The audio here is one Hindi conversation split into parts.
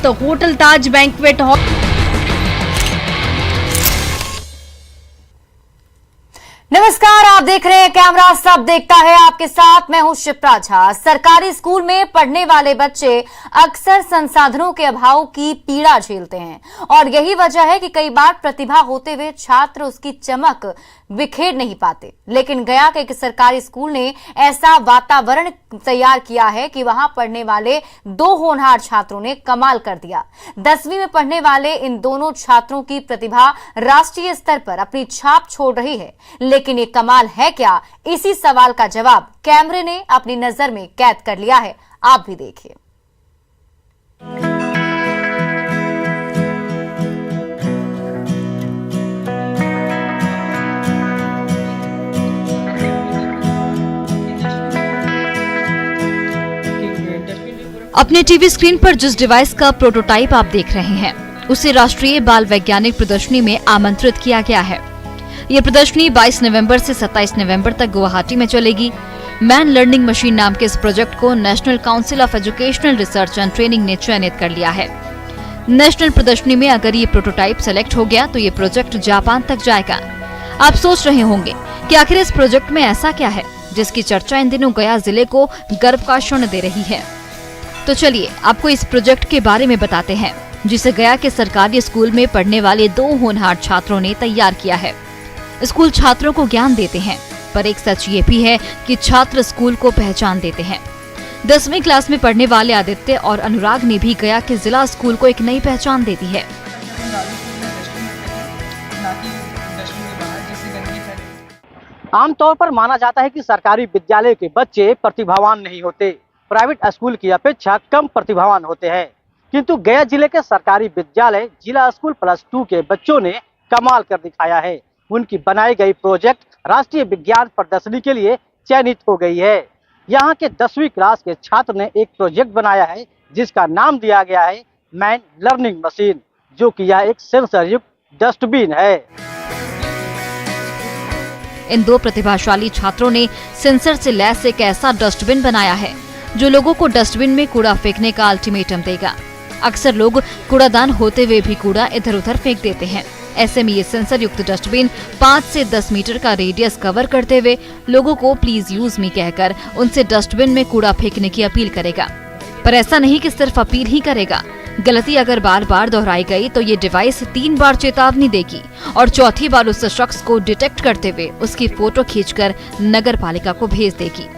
तो होटल ताज बैंक्वेट हॉल। नमस्कार, आप देख रहे हैं कैमरा सब देखता है, आपके साथ मैं हूं शिप्रा झा। सरकारी स्कूल में पढ़ने वाले बच्चे अक्सर संसाधनों के अभाव की पीड़ा झेलते हैं और यही वजह है कि कई बार प्रतिभा होते हुए छात्र उसकी चमक बिखेर नहीं पाते। लेकिन गया के एक सरकारी स्कूल ने ऐसा वातावरण तैयार किया है कि वहां पढ़ने वाले 2 होनहार छात्रों ने कमाल कर दिया। 10वीं में पढ़ने वाले इन दोनों छात्रों की प्रतिभा राष्ट्रीय स्तर पर अपनी छाप छोड़ रही है, लेकिन ये कमाल है क्या? इसी सवाल का जवाब कैमरे ने अपनी नजर में कैद कर लिया है। आप भी देखिए। अपने टीवी स्क्रीन पर जिस डिवाइस का प्रोटोटाइप आप देख रहे हैं, उसे राष्ट्रीय बाल वैज्ञानिक प्रदर्शनी में आमंत्रित किया गया है। ये प्रदर्शनी 22 नवंबर से 27 नवंबर तक गुवाहाटी में चलेगी। मैन लर्निंग मशीन नाम के इस प्रोजेक्ट को national council of educational research and training ने चयनित कर लिया है। नेशनल प्रदर्शनी में अगर ये प्रोटोटाइप सेलेक्ट हो गया तो ये प्रोजेक्ट जापान तक जाएगा। आप सोच रहे होंगे कि आखिर इस प्रोजेक्ट में ऐसा क्या है जिसकी चर्चा इन दिनों गया जिले को गर्व का क्षण दे रही है। तो चलिए आपको इस प्रोजेक्ट के बारे में बताते हैं, जिसे गया के सरकारी स्कूल में पढ़ने वाले 2 होनहार छात्रों ने तैयार किया है। स्कूल छात्रों को ज्ञान देते हैं, पर एक सच ये भी है कि छात्र स्कूल को पहचान देते हैं। 10वीं क्लास में पढ़ने वाले आदित्य और अनुराग ने भी गया के जिला स्कूल को एक नई पहचान दे दी है। आमतौर पर माना जाता है कि सरकारी विद्यालय के बच्चे प्रतिभावान नहीं होते, प्राइवेट स्कूल की अपेक्षा कम प्रतिभावान होते हैं। किंतु गया जिले के सरकारी विद्यालय जिला स्कूल +2 के बच्चों ने कमाल कर दिखाया है। उनकी बनाई गई प्रोजेक्ट राष्ट्रीय विज्ञान प्रदर्शनी के लिए चयनित हो गई है। यहाँ के 10वीं क्लास के छात्र ने एक प्रोजेक्ट बनाया है जिसका नाम दिया गया है मैन लर्निंग मशीन, जो कि यह एक सेंसर युक्त डस्टबिन है। इन 2 प्रतिभाशाली छात्रों ने सेंसर से लैस एक ऐसा डस्टबिन बनाया है जो लोगों को डस्टबिन में कूड़ा फेंकने का अल्टीमेटम देगा। अक्सर लोग कूड़ादान होते हुए भी कूड़ा इधर उधर फेंक देते हैं। ऐसे में ये सेंसर युक्त डस्टबिन 5 से 10 मीटर का रेडियस कवर करते हुए लोगों को प्लीज यूज मी कहकर उनसे डस्टबिन में कूड़ा फेंकने की अपील करेगा। पर ऐसा नहीं कि सिर्फ अपील ही करेगा, गलती अगर बार बार दोहराई गई तो ये डिवाइस 3 बार चेतावनी देगी और चौथी बार उस शख्स को डिटेक्ट करते हुए उसकी फोटो खींचकर नगर पालिका को भेज देगी।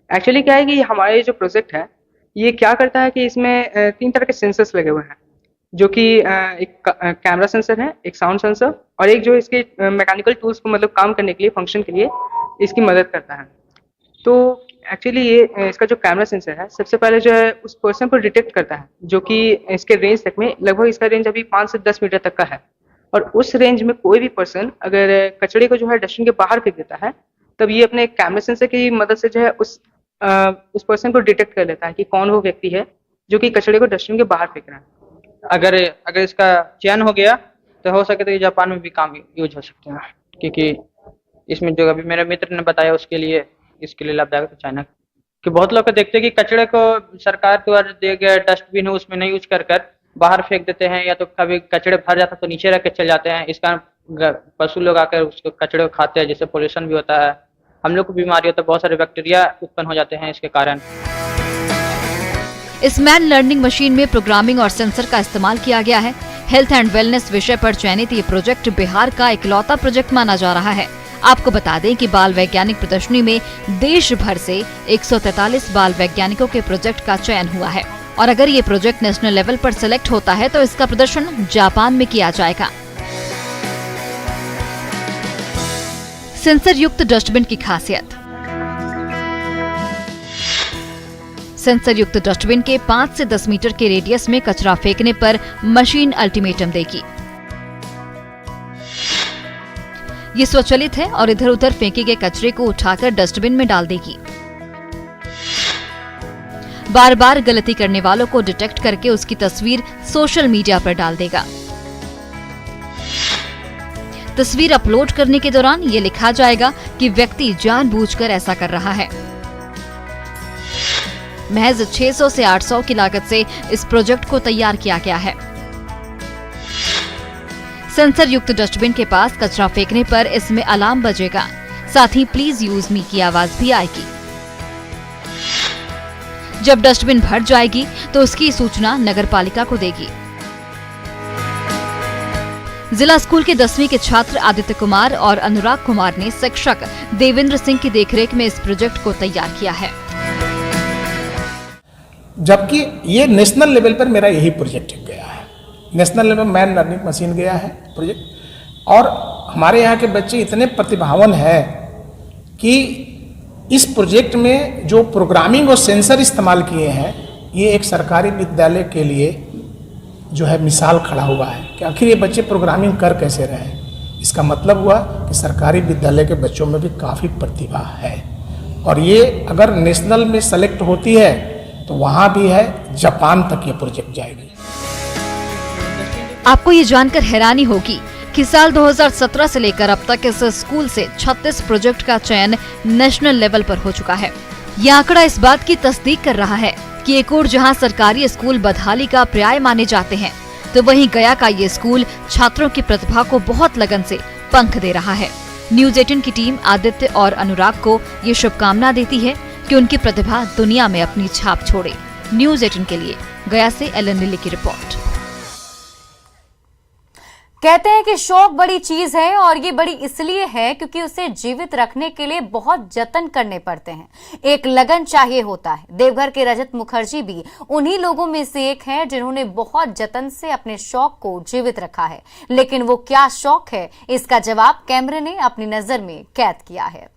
एक्चुअली क्या है कि हमारा ये जो प्रोजेक्ट है ये क्या करता है कि इसमें 3 तरह के सेंसर्स लगे हुए हैं, जो कि एक कैमरा सेंसर है, एक साउंड सेंसर और एक जो इसके मैकेनिकल टूल्स को मतलब काम करने के लिए, फंक्शन के लिए इसकी मदद करता है। तो एक्चुअली ये इसका जो कैमरा सेंसर है सबसे पहले जो है उस पर्सन को डिटेक्ट करता है, जो कि इसके रेंज तक में लगभग इसका रेंज अभी 5 से 10 मीटर तक का है। और उस रेंज में कोई भी पर्सन अगर कचड़े को जो है डस्टबिन के बाहर फेंक देता है, तब ये अपने कैमरा सेंसर की मदद से जो है उस पर्सन को डिटेक्ट कर लेता है कि कौन वो व्यक्ति है जो कि कचड़े को डस्टबिन के बाहर फेंक रहा है। अगर इसका चयन हो गया तो हो सके तो ये जापान में भी काम यूज हो सकते हैं, क्योंकि इसमें जो अभी मेरे मित्र ने बताया इसके लिए लाभदायक है चाइना। कि बहुत लोग देखते हैं कि कचड़े को सरकार द्वारा दिए गए डस्टबिन है उसमें नहीं यूज कर बाहर फेंक देते हैं, या तो कभी कचड़े भर जाता तो नीचे रख के चले जाते हैं। इस कारण पशु लोग आकर उसको कचड़े को खाते हैं, जिससे पोल्यूशन भी होता है, हम लोग को बीमारी होता है, बहुत सारे बैक्टीरिया उत्पन्न हो जाते हैं इसके कारण। इस मैन लर्निंग मशीन में प्रोग्रामिंग और सेंसर का इस्तेमाल किया गया है। हेल्थ एंड वेलनेस विषय पर चयनित ये प्रोजेक्ट बिहार का इकलौता प्रोजेक्ट माना जा रहा है। आपको बता दें कि बाल वैज्ञानिक प्रदर्शनी में देश भर से 143 बाल वैज्ञानिकों के प्रोजेक्ट का चयन हुआ है और अगर ये प्रोजेक्ट नेशनल लेवल पर सिलेक्ट होता है तो इसका प्रदर्शन जापान में किया जाएगा। सेंसर युक्त डस्टबिन की खासियत। सेंसर युक्त डस्टबिन के 5 से 10 मीटर के रेडियस में कचरा फेंकने पर मशीन अल्टीमेटम देगी। ये स्वचालित है और इधर उधर फेंके गए कचरे को उठाकर डस्टबिन में डाल देगी। बार बार गलती करने वालों को डिटेक्ट करके उसकी तस्वीर सोशल मीडिया पर डाल देगा। तस्वीर अपलोड करने के दौरान ये लिखा जाएगा कि व्यक्ति जानबूझकर ऐसा कर रहा है। महज 600 से 800 की लागत से इस प्रोजेक्ट को तैयार किया गया है। सेंसर युक्त डस्टबिन के पास कचरा फेंकने पर इसमें अलार्म बजेगा, साथ ही प्लीज यूज मी की आवाज भी आएगी। जब डस्टबिन भर जाएगी तो उसकी सूचना नगर पालिका को देगी। जिला स्कूल के 10वीं के छात्र आदित्य कुमार और अनुराग कुमार ने शिक्षक देवेंद्र सिंह की देखरेख में इस प्रोजेक्ट को तैयार किया है। जबकि ये नेशनल लेवल पर मेरा यही प्रोजेक्ट गया है। National level man learning machine गया है प्रोजेक्ट, और हमारे यहाँ के बच्चे इतने प्रतिभावान हैं कि इस प्रोजेक्ट में जो प्रोग्रामिंग और सेंसर इस्तेमाल किए हैं, ये एक सरकारी विद्यालय के लिए जो है मिसाल खड़ा हुआ है कि आखिर ये बच्चे प्रोग्रामिंग कर कैसे रहे हैं। इसका मतलब हुआ कि सरकारी विद्यालय के बच्चों में भी काफ़ी प्रतिभा है, और ये अगर नेशनल में सेलेक्ट होती है तो वहाँ भी है, जापान तक ये प्रोजेक्ट जाएगी। आपको ये जानकर हैरानी होगी कि साल 2017 से लेकर अब तक इस स्कूल से 36 प्रोजेक्ट का चयन नेशनल लेवल पर हो चुका है। ये आंकड़ा इस बात की तस्दीक कर रहा है कि एक और जहां सरकारी स्कूल बदहाली का पर्याय माने जाते हैं, तो वहीं गया का ये स्कूल छात्रों की प्रतिभा को बहुत लगन से पंख दे रहा है। न्यूज 18 की टीम आदित्य और अनुराग को ये शुभकामना देती है कि उनकी प्रतिभा दुनिया में अपनी छाप छोड़े। न्यूज 18 के लिए गया से एलन लिली की रिपोर्ट। कहते हैं कि शौक बड़ी चीज है, और ये बड़ी इसलिए है क्योंकि उसे जीवित रखने के लिए बहुत जतन करने पड़ते हैं, एक लगन चाहिए होता है। देवघर के रजत मुखर्जी भी उन्हीं लोगों में से एक हैं जिन्होंने बहुत जतन से अपने शौक को जीवित रखा है। लेकिन वो क्या शौक है, इसका जवाब कैमरे ने अपनी नजर में कैद किया है।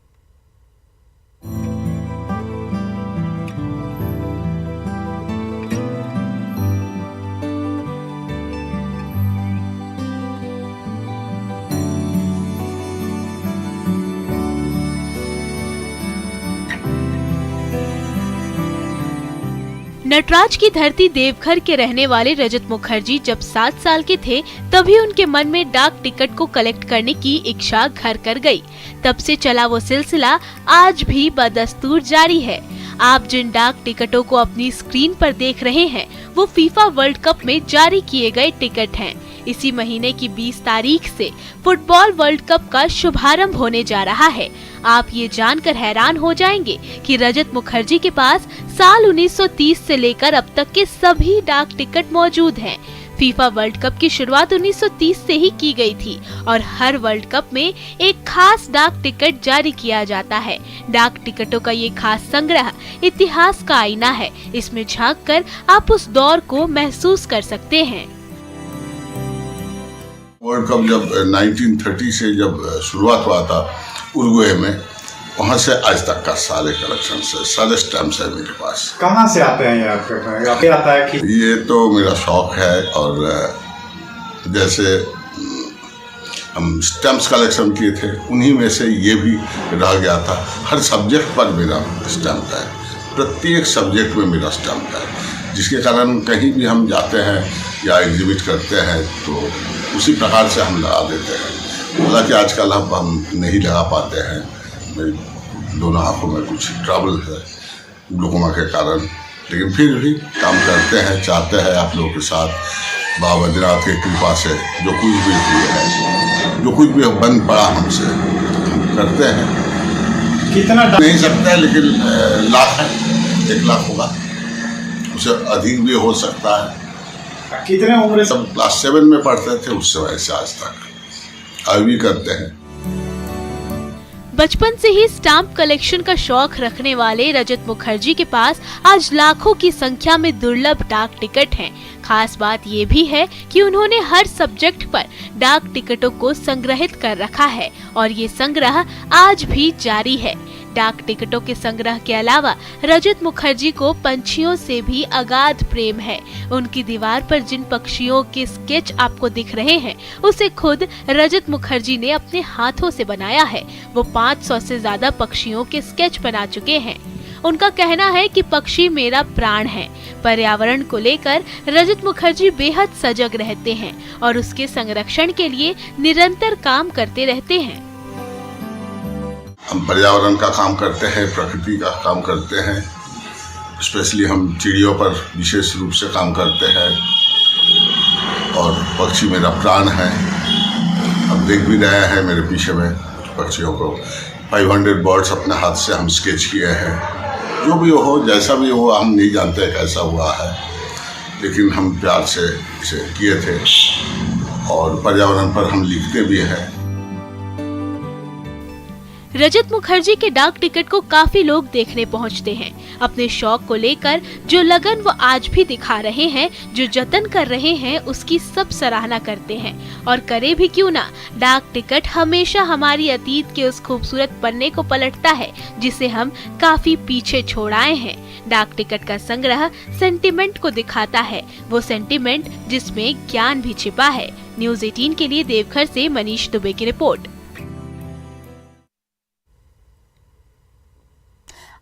नटराज की धरती देवघर के रहने वाले रजत मुखर्जी जब 7 साल के थे, तभी उनके मन में डाक टिकट को कलेक्ट करने की इच्छा घर कर गई। तब से चला वो सिलसिला आज भी बदस्तूर जारी है। आप जिन डाक टिकटों को अपनी स्क्रीन पर देख रहे हैं, वो फीफा वर्ल्ड कप में जारी किए गए टिकट हैं। इसी महीने की 20 तारीख से फुटबॉल वर्ल्ड कप का शुभारंभ होने जा रहा है। आप ये जानकर हैरान हो जाएंगे कि रजत मुखर्जी के पास साल 1930 से लेकर अब तक के सभी डाक टिकट मौजूद हैं। फीफा वर्ल्ड कप की शुरुआत 1930 से ही की गई थी, और हर वर्ल्ड कप में एक खास डाक टिकट जारी किया जाता है। डाक टिकटों का ये खास संग्रह इतिहास का आईना है। इसमें झांककर आप उस दौर को महसूस कर सकते हैं। वर्ल्ड कप जब 1930 से जब शुरुआत हुआ था उरुग्वे में, वहाँ से आज तक का सारे कलेक्शन से सारे स्टैम्प्स है मेरे पास। कहाँ से आते हैं ये आता है कि ये तो मेरा शौक है, और जैसे हम स्टैम्प्स कलेक्शन किए थे, उन्हीं में से ये भी रह गया था। हर सब्जेक्ट पर मेरा स्टैम्प है, प्रत्येक सब्जेक्ट में मेरा स्टैम्प है, जिसके कारण कहीं भी हम जाते हैं या एग्जिबिट करते हैं तो उसी प्रकार से हम लगा देते हैं। हालांकि आजकल हम नहीं लगा पाते हैं, मेरी दोनों आँखों में कुछ ट्रबल है ग्लूकोमा के कारण, लेकिन फिर भी काम करते हैं, चाहते हैं आप लोगों के साथ बाबा बैद्यनाथ की कृपा से जो कुछ भी हुआ है, जो कुछ भी बन पड़ा हमसे, हम करते हैं। कितना नहीं सकता है, लेकिन लाख है, 1 लाख होगा, उससे अधिक भी हो सकता है। कितने उम्र से? सब क्लास 7 में पढ़ते थे उस समय से आज तक अभी भी करते हैं। बचपन से ही स्टाम्प कलेक्शन का शौक रखने वाले रजत मुखर्जी के पास आज लाखों की संख्या में दुर्लभ डाक टिकट हैं। खास बात ये भी है कि उन्होंने हर सब्जेक्ट पर डाक टिकटों को संग्रहित कर रखा है, और ये संग्रह आज भी जारी है। डाक टिकटों के संग्रह के अलावा रजत मुखर्जी को पंछियों से भी अगाध प्रेम है। उनकी दीवार पर जिन पक्षियों के स्केच आपको दिख रहे हैं, उसे खुद रजत मुखर्जी ने अपने हाथों से बनाया है। वो 500 से ज्यादा पक्षियों के स्केच बना चुके हैं। उनका कहना है कि पक्षी मेरा प्राण है। पर्यावरण को लेकर रजत मुखर्जी बेहद सजग रहते हैं और उसके संरक्षण के लिए निरंतर काम करते रहते हैं। हम पर्यावरण का काम करते हैं, प्रकृति का काम करते हैं, स्पेशली हम चिड़ियों पर विशेष रूप से काम करते हैं और पक्षी मेरा प्राण है। अब देख भी रहे हैं मेरे पीछे में पक्षियों को 500 बर्ड्स अपने हाथ से हम स्केच किए हैं। जो भी हो, जैसा भी हो, हम नहीं जानते कैसा हुआ है, लेकिन हम प्यार से इसे किए थे और पर्यावरण पर हम लिखते भी हैं। रजत मुखर्जी के डाक टिकट को काफी लोग देखने पहुंचते हैं। अपने शौक को लेकर जो लगन वो आज भी दिखा रहे हैं, जो जतन कर रहे हैं, उसकी सब सराहना करते हैं। और करे भी क्यों ना, डाक टिकट हमेशा हमारी अतीत के उस खूबसूरत पन्ने को पलटता है जिसे हम काफी पीछे छोड़ आए हैं। डाक टिकट का संग्रह सेंटिमेंट को दिखाता है, वो सेंटिमेंट जिसमें ज्ञान भी छिपा है। न्यूज़ 18 के लिए देवघर से मनीष दुबे की रिपोर्ट।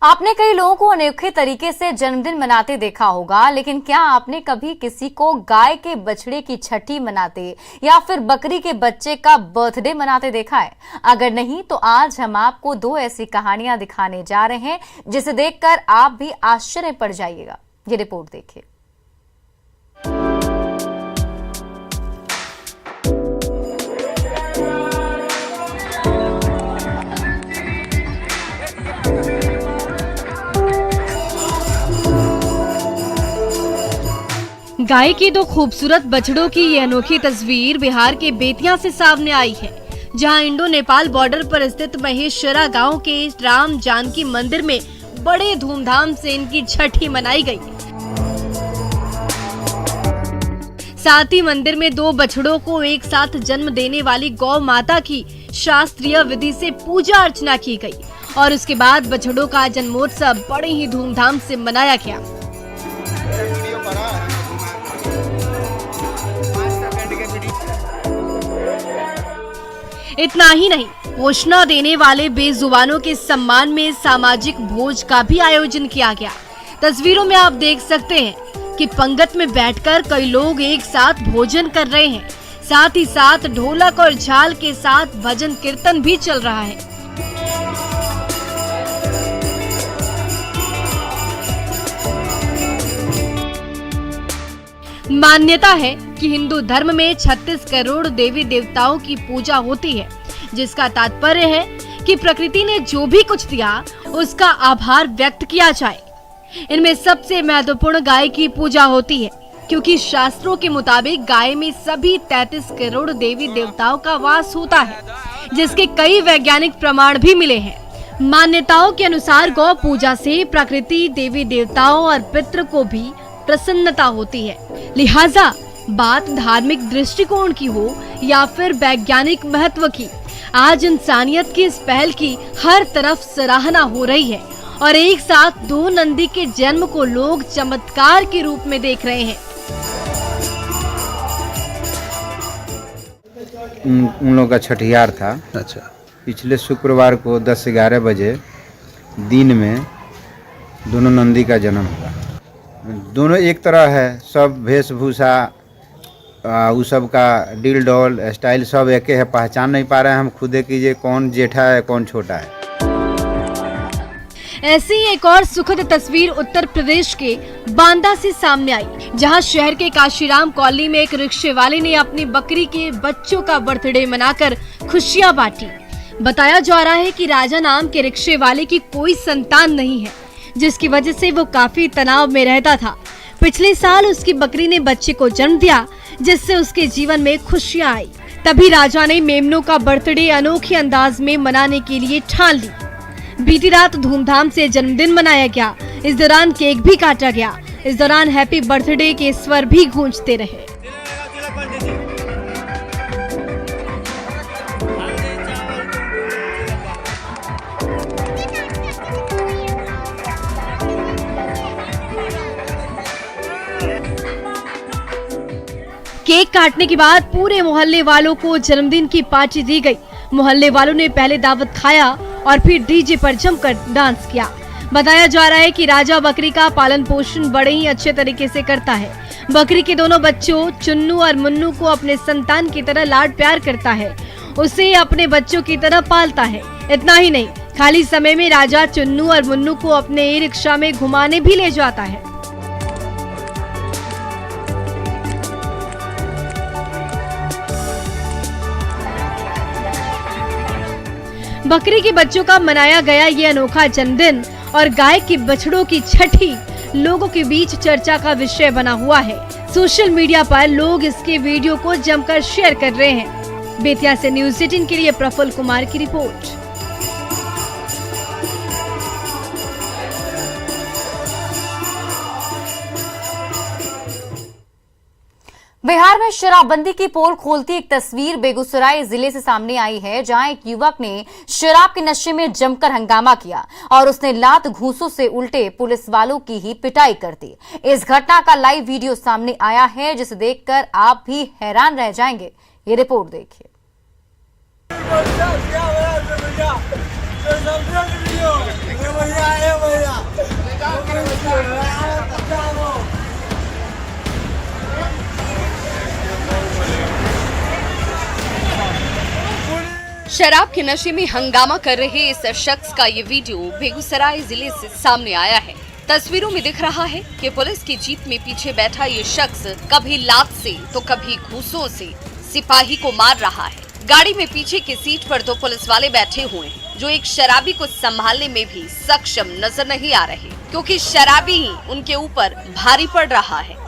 आपने कई लोगों को अनोखे तरीके से जन्मदिन मनाते देखा होगा, लेकिन क्या आपने कभी किसी को गाय के बछड़े की छठी मनाते या फिर बकरी के बच्चे का बर्थडे मनाते देखा है? अगर नहीं तो आज हम आपको 2 ऐसी कहानियां दिखाने जा रहे हैं जिसे देखकर आप भी आश्चर्य पड़ जाइएगा। ये रिपोर्ट देखिए। गाय की 2 खूबसूरत बछड़ों की ये अनोखी तस्वीर बिहार के बेतिया से सामने आई है, जहां इंडो नेपाल बॉर्डर पर स्थित महेश्वरा गांव के राम जानकी मंदिर में बड़े धूमधाम से इनकी छठी मनाई गई। साथ ही मंदिर में 2 बछड़ों को एक साथ जन्म देने वाली गौ माता की शास्त्रीय विधि से पूजा अर्चना की गई और उसके बाद बछड़ों का जन्मोत्सव बड़े ही धूमधाम से मनाया गया। इतना ही नहीं, घोषणा देने वाले बेजुबानों के सम्मान में सामाजिक भोज का भी आयोजन किया गया। तस्वीरों में आप देख सकते हैं कि पंगत में बैठकर कई लोग एक साथ भोजन कर रहे हैं। साथ ही साथ ढोलक और झाल के साथ भजन कीर्तन भी चल रहा है। मान्यता है कि हिंदू धर्म में 36 करोड़ देवी देवताओं की पूजा होती है, जिसका तात्पर्य है कि प्रकृति ने जो भी कुछ दिया उसका आभार व्यक्त किया जाए। इनमें सबसे महत्वपूर्ण गाय की पूजा होती है, क्योंकि शास्त्रों के मुताबिक गाय में सभी 33 करोड़ देवी देवताओं का वास होता है, जिसके कई वैज्ञानिक प्रमाण भी मिले हैं। मान्यताओं के अनुसार गौ पूजा से प्रकृति, देवी देवताओं और पितृ को भी प्रसन्नता होती है। लिहाजा बात धार्मिक दृष्टिकोण की हो या फिर वैज्ञानिक महत्व की, आज इंसानियत की इस पहल की हर तरफ सराहना हो रही है और एक साथ 2 नंदी के जन्म को लोग चमत्कार के रूप में देख रहे हैं। उन लोगों का छठियार था। अच्छा। पिछले शुक्रवार को 10-11 बजे दिन में दोनों नंदी का जन्म हुआ। दोनों एक तरह है, सब वेशभूषा उस सब का डील डॉल स्टाइल सब एक है, पहचान नहीं पा रहे हैं हम खुदे कीजिए कौन जेठा है कौन छोटा है। ऐसी एक और सुखद तस्वीर उत्तर प्रदेश के बांदा से सामने आई, जहां शहर के काशीराम कॉलोनी में एक रिक्शे वाले ने अपनी बकरी के बच्चों का बर्थडे मनाकर खुशियां बांटी। बताया जा रहा है कि राजा नाम के रिक्शे वाले की कोई संतान नहीं है, जिसकी वजह से वो काफी तनाव में रहता था। पिछले साल उसकी बकरी ने बच्चे को जन्म दिया, जिससे उसके जीवन में खुशियां आई। तभी राजा ने मेमनों का बर्थडे अनोखे अंदाज में मनाने के लिए ठान ली। बीती रात धूमधाम से जन्मदिन मनाया गया। इस दौरान केक भी काटा गया। इस दौरान हैप्पी बर्थडे के स्वर भी गूंजते रहे। केक काटने के बाद पूरे मोहल्ले वालों को जन्मदिन की पार्टी दी गई। मोहल्ले वालों ने पहले दावत खाया और फिर डीजे पर जमकर डांस किया। बताया जा रहा है कि राजा बकरी का पालन पोषण बड़े ही अच्छे तरीके से करता है। बकरी के दोनों बच्चों चुन्नू और मुन्नू को अपने संतान की तरह लाड प्यार करता है, उसे अपने बच्चों की तरह पालता है। इतना ही नहीं, खाली समय में राजा चुन्नू और मुन्नू को अपने ई रिक्शा में घुमाने भी ले जाता है। बकरी के बच्चों का मनाया गया ये अनोखा जन्मदिन और गाय के बछड़ों की छठी लोगों के बीच चर्चा का विषय बना हुआ है। सोशल मीडिया पर लोग इसके वीडियो को जमकर शेयर कर रहे हैं। बेतिया से न्यूज़ 18 के लिए प्रफुल्ल कुमार की रिपोर्ट। बिहार में शराबबंदी की पोल खोलती एक तस्वीर बेगूसराय जिले से सामने आई है, जहां एक युवक ने शराब के नशे में जमकर हंगामा किया और उसने लात घूंसों से उल्टे पुलिस वालों की ही पिटाई कर दी। इस घटना का लाइव वीडियो सामने आया है, जिसे देखकर आप भी हैरान रह जाएंगे। ये रिपोर्ट देखिए। शराब के नशे में हंगामा कर रहे इस शख्स का ये वीडियो बेगूसराय जिले से सामने आया है। तस्वीरों में दिख रहा है कि पुलिस की जीप में पीछे बैठा ये शख्स कभी लात से तो कभी घूंसों से सिपाही को मार रहा है। गाड़ी में पीछे की सीट पर दो पुलिस वाले बैठे हुए हैं, जो एक शराबी को संभालने में भी सक्षम नजर नहीं आ रहे, क्योंकि शराबी ही उनके ऊपर भारी पड़ रहा है।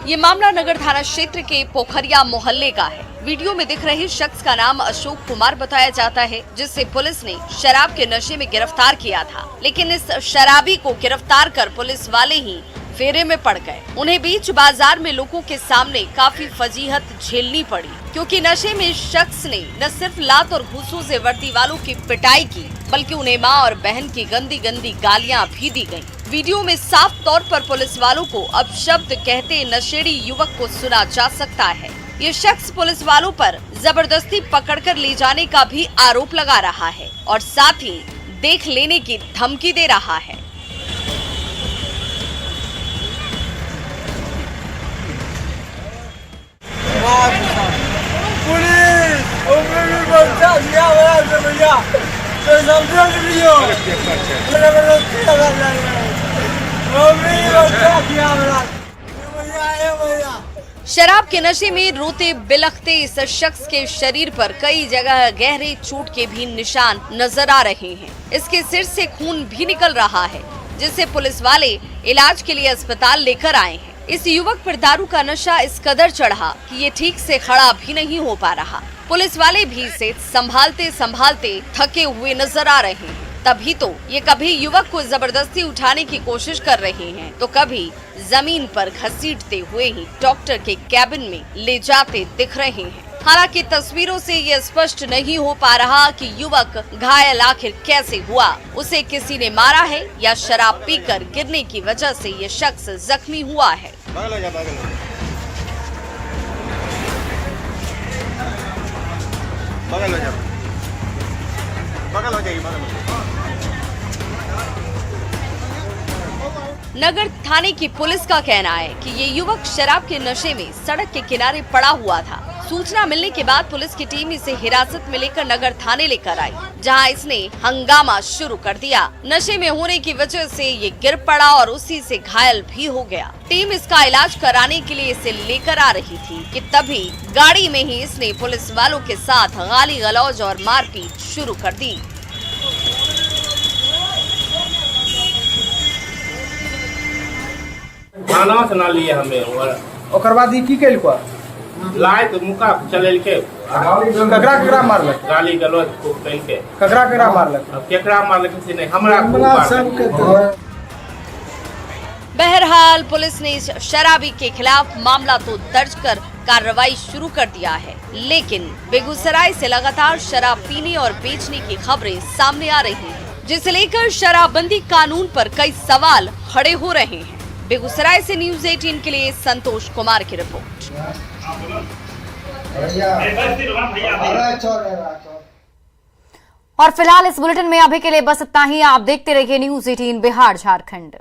ये मामला नगर थाना क्षेत्र के पोखरिया मोहल्ले का है। वीडियो में दिख रहे शख्स का नाम अशोक कुमार बताया जाता है, जिसे पुलिस ने शराब के नशे में गिरफ्तार किया था, लेकिन इस शराबी को गिरफ्तार कर पुलिस वाले ही फेरे में पड़ गए। उन्हें बीच बाजार में लोगों के सामने काफी फजीहत झेलनी पड़ी, क्योंकि नशे में शख्स ने न सिर्फ लात और घूंसों से वर्दी वालों की पिटाई की, बल्कि उन्हें मां और बहन की गंदी गंदी गालियां भी दी गईं। वीडियो में साफ तौर पर पुलिस वालों को अपशब्द कहते नशेड़ी युवक को सुना जा सकता है। ये शख्स पुलिस वालों पर जबरदस्ती पकड़कर ले जाने का भी आरोप लगा रहा है और साथ ही देख लेने की धमकी दे रहा है। शराब के नशे में रोते बिलखते इस शख्स के शरीर पर कई जगह गहरे चोट के भी निशान नजर आ रहे हैं। इसके सिर से खून भी निकल रहा है, जिसे पुलिस वाले इलाज के लिए अस्पताल लेकर आए हैं। इस युवक पर दारू का नशा इस कदर चढ़ा कि ये ठीक से खड़ा भी नहीं हो पा रहा। पुलिस वाले भी इसे संभालते संभालते थके हुए नजर आ रहे हैं। तभी तो ये कभी युवक को जबरदस्ती उठाने की कोशिश कर रहे हैं, तो कभी जमीन पर घसीटते हुए ही डॉक्टर के कैबिन में ले जाते दिख रहे हैं। हालांकि तस्वीरों से ये स्पष्ट नहीं हो पा रहा कि युवक घायल आखिर कैसे हुआ। उसे किसी ने मारा है या शराब पीकर गिरने की वजह से ये शख्स जख्मी हुआ है। नगर थाने की पुलिस का कहना है कि ये युवक शराब के नशे में सड़क के किनारे पड़ा हुआ था। सूचना मिलने के बाद पुलिस की टीम इसे हिरासत में लेकर नगर थाने लेकर आई, जहां इसने हंगामा शुरू कर दिया। नशे में होने की वजह से ये गिर पड़ा और उसी से घायल भी हो गया। टीम इसका इलाज कराने के लिए इसे लेकर आ रही थी कि तभी गाड़ी में ही इसने पुलिस वालों के साथ गाली गलौज और मारपीट शुरू कर दी। थाना से ना लिए हमें ओकर बाद की कैल को लाए तो मुका चलेल के ककरा मारलक गाली गलौज खूब कैल के ककरा मारलक अब केकरा मारलक किसी ने हमरा खूब। बहरहाल पुलिस ने इस शराबी के खिलाफ मामला तो दर्ज कर कार्रवाई शुरू कर दिया है, लेकिन बेगूसराय से लगातार शराब पीने और बेचने की खबरें सामने आ रही हैं, जिसे लेकर शराबबंदी कानून पर कई सवाल खड़े हो रहे हैं। बेगूसराय से न्यूज़ 18 के लिए संतोष कुमार की रिपोर्ट। और फिलहाल इस बुलेटिन में अभी के लिए बस इतना ही। आप देखते रहिए न्यूज़ 18 बिहार झारखंड।